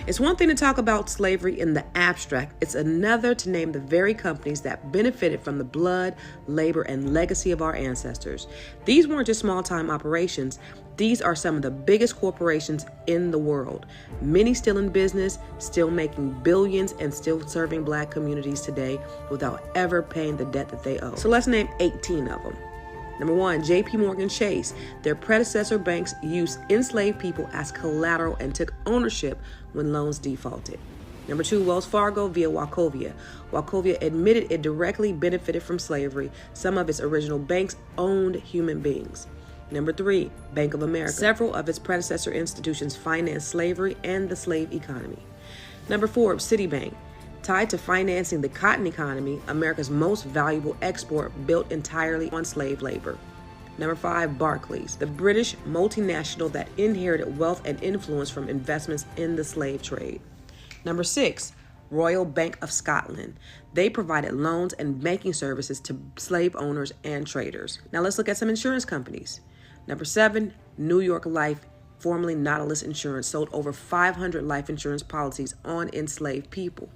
It's one thing to talk about slavery in the abstract. It's another to name the very companies that benefited from the blood, labor, and legacy of our ancestors. These weren't just small-time operations. These are some of the biggest corporations in the world. Many still in business, still making billions, and still serving Black communities today without ever paying the debt that they owe. So let's name 18 of them. Number 1, J.P. Morgan Chase. Their predecessor banks used enslaved people as collateral and took ownership when loans defaulted. Number 2, Wells Fargo via Wachovia. Wachovia admitted it directly benefited from slavery. Some of its original banks owned human beings. Number 3, Bank of America. Several of its predecessor institutions financed slavery and the slave economy. Number 4, Citibank. Tied to financing the cotton economy, America's most valuable export built entirely on slave labor. Number 5, Barclays, the British multinational that inherited wealth and influence from investments in the slave trade. Number 6, Royal Bank of Scotland. They provided loans and banking services to slave owners and traders. Now let's look at some insurance companies. Number 7, New York Life, formerly Nautilus Insurance, sold over 500 life insurance policies on enslaved people,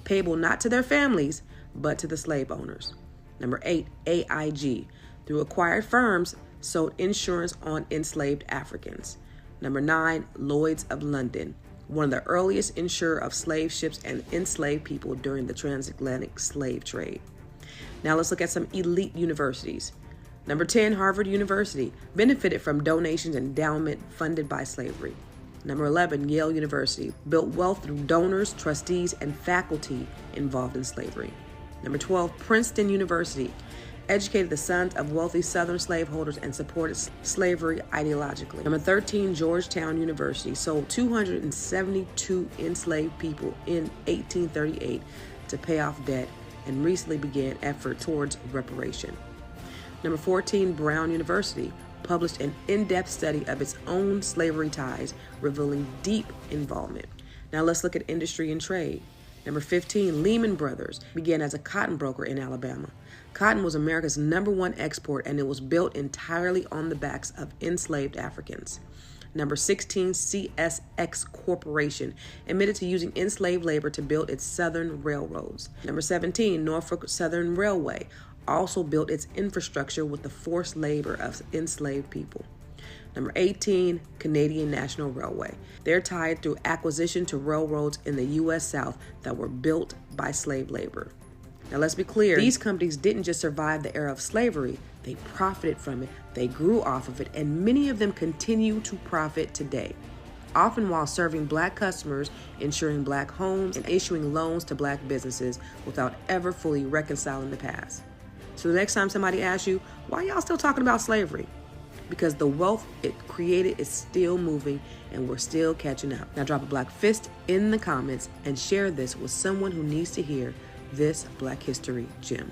payable not to their families, but to the slave owners. Number 8, AIG, through acquired firms, sold insurance on enslaved Africans. Number 9, Lloyd's of London, one of the earliest insurer of slave ships and enslaved people during the transatlantic slave trade. Now let's look at some elite universities. Number 10, Harvard University, benefited from donations and endowment funded by slavery. Number 11, Yale University, built wealth through donors, trustees, and faculty involved in slavery. Number 12, Princeton University, educated the sons of wealthy Southern slaveholders and supported slavery ideologically. Number 13, Georgetown University, sold 272 enslaved people in 1838 to pay off debt and recently began effort towards reparation. Number 14, Brown University, published an in-depth study of its own slavery ties, revealing deep involvement. Now let's look at industry and trade. Number 15, Lehman Brothers began as a cotton broker in Alabama. Cotton was America's #1 export, and it was built entirely on the backs of enslaved Africans. Number 16, CSX Corporation, admitted to using enslaved labor to build its southern railroads. Number 17, Norfolk Southern Railway, also built its infrastructure with the forced labor of enslaved people. Number 18, Canadian National Railway. They're tied through acquisition to railroads in the U.S. South that were built by slave labor. Now let's be clear, these companies didn't just survive the era of slavery, they profited from it, they grew off of it, and many of them continue to profit today, often while serving Black customers, insuring Black homes, and issuing loans to Black businesses without ever fully reconciling the past. So the next time somebody asks you, why y'all still talking about slavery? Because the wealth it created is still moving and we're still catching up. Now drop a Black fist in the comments and share this with someone who needs to hear this Black History gem.